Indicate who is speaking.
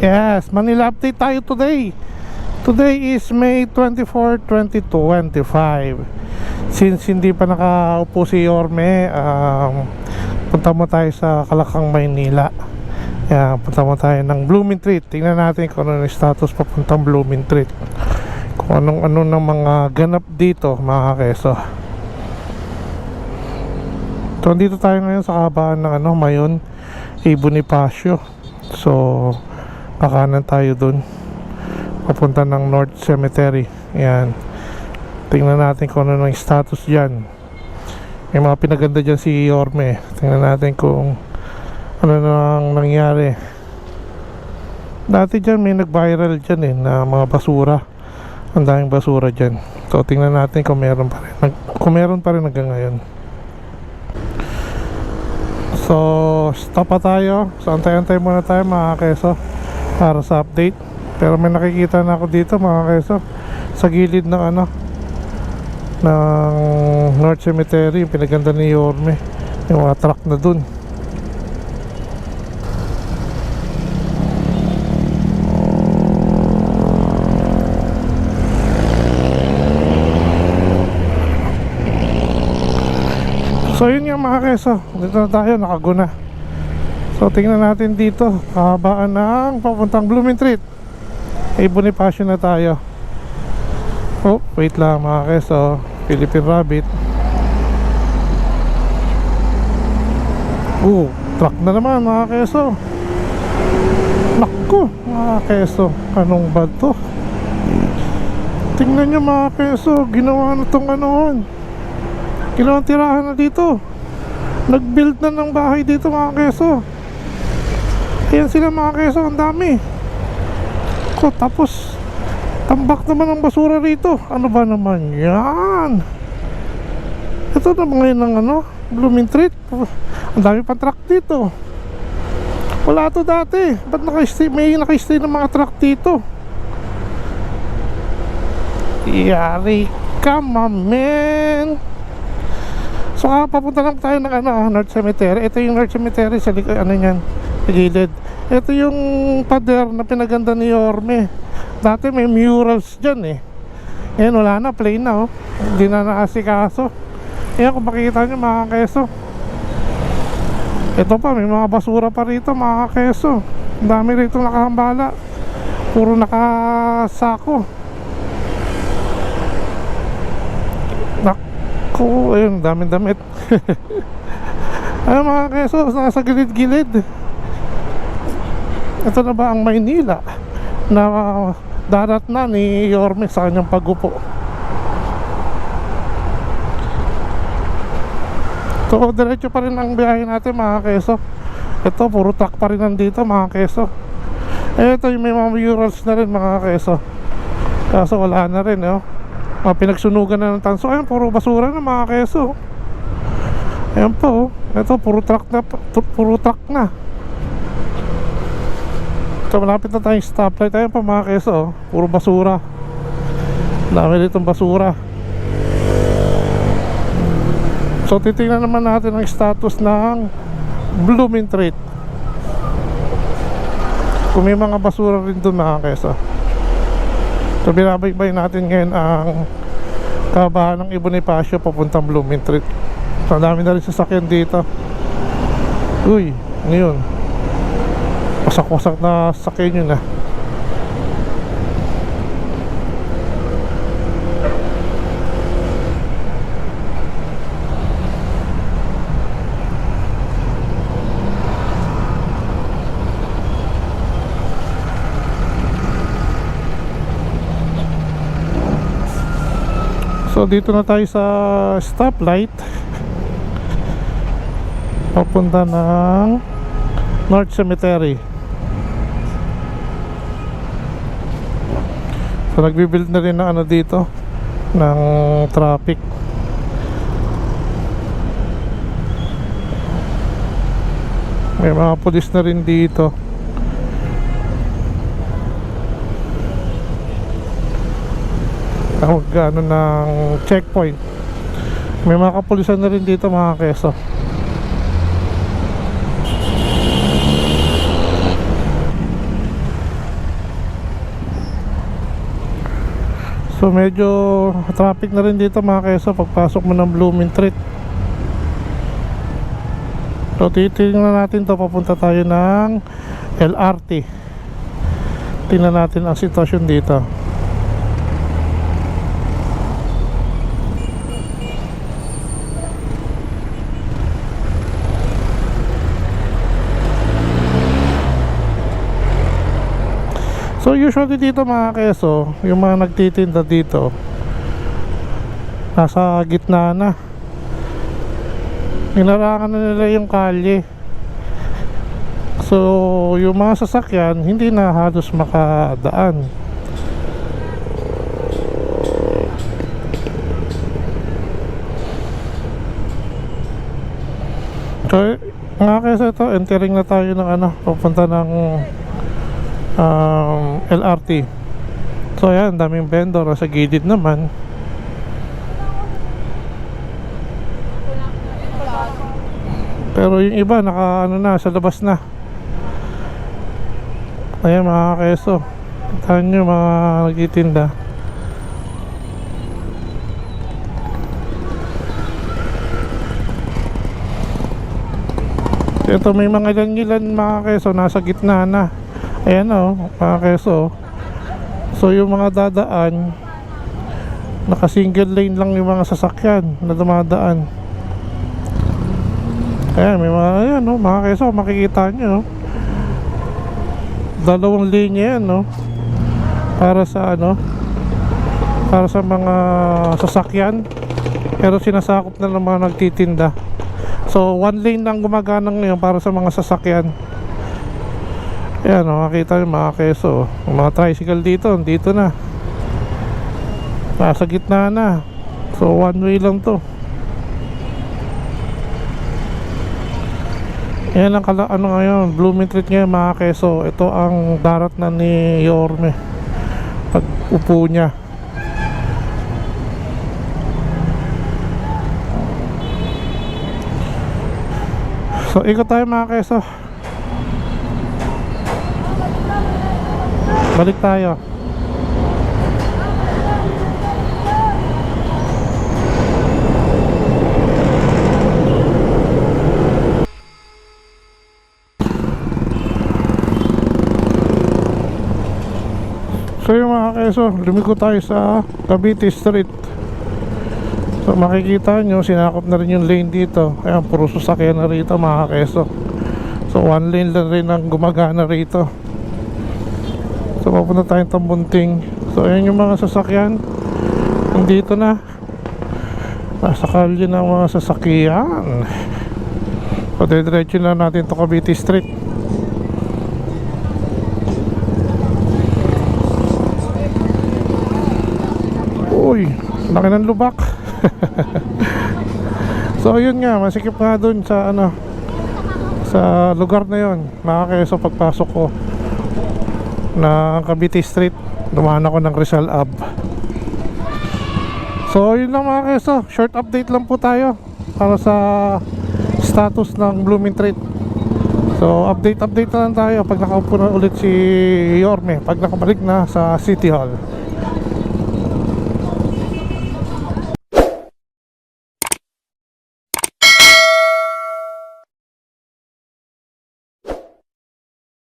Speaker 1: Yes, Manila update tayo today. Today is May 24, 2025. Since hindi pa nakaupo si Yorme, punta mo tayo sa Kalakang, Maynila. Punta mo tayo ng Blooming Treat. Tingnan natin kung ano yung status papuntang Blooming Treat, kung anong ng mga ganap dito, mga keso. So dito tayo ngayon sa kabaan ng Mayon A. Bonifacio. So kakanan tayo dun papunta ng North Cemetery. Yan, tingnan natin kung ano yung status dyan. May mga pinaganda dyan si Yorme. Tingnan natin kung ano nang nangyari. Dati dyan may nag-viral dyan na mga basura. Ang daming basura dyan. So tingnan natin kung meron pa rin, hanggang ngayon. So stop pa tayo. So antay-antay muna tayo, mga keso, para sa update. Pero may nakikita na ako dito, mga keso, sa gilid ng ng North Cemetery, yung pinaganda ni Yorme, yung mga truck na dun. So yun yung mga keso, dito na tayo, nakaguna. So tingnan natin dito, kahabaan ng papuntang Blooming Treat. Bonifacio na tayo. Oh, wait lang, mga keso. Philippine Rabbit. Truck na naman, mga keso. Naku, mga keso, anong ba to? Tingnan nyo, mga keso, ginawa na tong ginawang tirahan na dito. Nag-build na ng bahay dito, mga keso. Ayan sila, mga keso, ang dami. Tapos tambak naman ang basura rito. Ano ba naman yan? Ito na ngayon ng Blooming Treat. Ang dami pang truck dito. Wala to dati. Ba't may naka-stay ng mga truck dito? Yari ka, man. So papunta lang tayo ng North Cemetery. Ito yung North Cemetery sa yan, sa gilid. Ito yung pader na pinaganda ni Yorme. Dati may murals dyan Ngayon wala na, plain na Hindi na naasikaso. Ayan, kung makikita nyo, mga keso, ito pa, may mga basura pa rito, mga keso. Ang dami rito nakahambala. Puro nakasako. Naku, ayun, daming damit. Ayun, mga keso, nasa gilid-gilid. Ito na ba ang Maynila na darat na ni Yorme sa kanyang pagupo? So diretso pa rin ang biyahe natin, mga keso. Ito, puro truck pa rin nandito, mga keso. Ito yung may mga murals na rin, mga keso. Kaso wala na rin mga pinagsunugan na ng tanso. Ayun, puro basura na, mga keso. Ayan po, ito puro truck na. So malapit na tayong stoplight. Ayan pa, mga keso, puro basura. Dami ditong basura. So titingnan naman natin ang status ng Blooming Treat, kung may mga basura rin doon, mga keso. So binabaybay natin ngayon ang kabahan ng Bonifacio papuntang Blooming Treat. So dami na rin sasakyan dito. Uy, ngayon wasak-wasak na sakyan yun So dito na tayo sa stoplight papunta ng North Cemetery. So nagbibuild na rin ng dito ng traffic. May mga pulis na rin dito. Tawag ng checkpoint. May mga kapulisan na rin dito, mga keso. So medyo traffic na rin dito mga keso pagpasok mo ng Blooming Treat. So titingnan natin to, papunta tayo ng LRT. Tingnan natin ang sitwasyon dito. So usually dito mga keso, yung mga nagtitinda dito nasa gitna na. Hinarangan na nila yung kalye. So yung mga sasakyan hindi na halos makadaan. So mga keso, ito entering na tayo ng papunta ng LRT. So ayan, daming vendor sa gilid naman. Pero yung iba naka na, sa labas na. Ayan mga keso, tahan nyo mga nagtitinda. Ito may mga ilan mga keso nasa gitna na. Ayan mga keso. So yung mga dadaan, naka single lane lang yung mga sasakyan na dumadaan. Ayan, may mga, ayan mga keso, makikita nyo dalawang linya yan para sa para sa mga sasakyan, pero sinasakop na ng mga nagtitinda. So one lane lang gumagana ngayon para sa mga sasakyan. Ayan makikita nyo mga keso, mga tricycle dito na nasa gitna na. So one way lang to. Ayan ang ngayon, Blooming Treat ngayon mga keso. Ito ang darat na ni Yorme pag upo niya. So ikot tayo mga keso, balik tayo. So yung mga keso, lumiko tayo sa Cavite Street. So makikita nyo, sinakop na rin yung lane dito. Ayan, puro sasakyan na rito mga keso. So one lane lang rin ang gumagana rito. So papunta tayong Tambunting. So ayan yung mga sasakyan, nandito na, nasa kalye ng mga sasakyan. So diretso na natin to Cavite Street. Uy, laki ng lubak. So yun nga, masikip nga dun sa sa lugar na yon mga keso. Pagpasok ko na Cavite Street, dumaan ako ng Rizal Ave. So yun lang mga keso, short update lang po tayo para sa status ng Blooming Treat. So update na lang tayo pag nakaupo na ulit si Yorme, pag nakabalik na sa City Hall.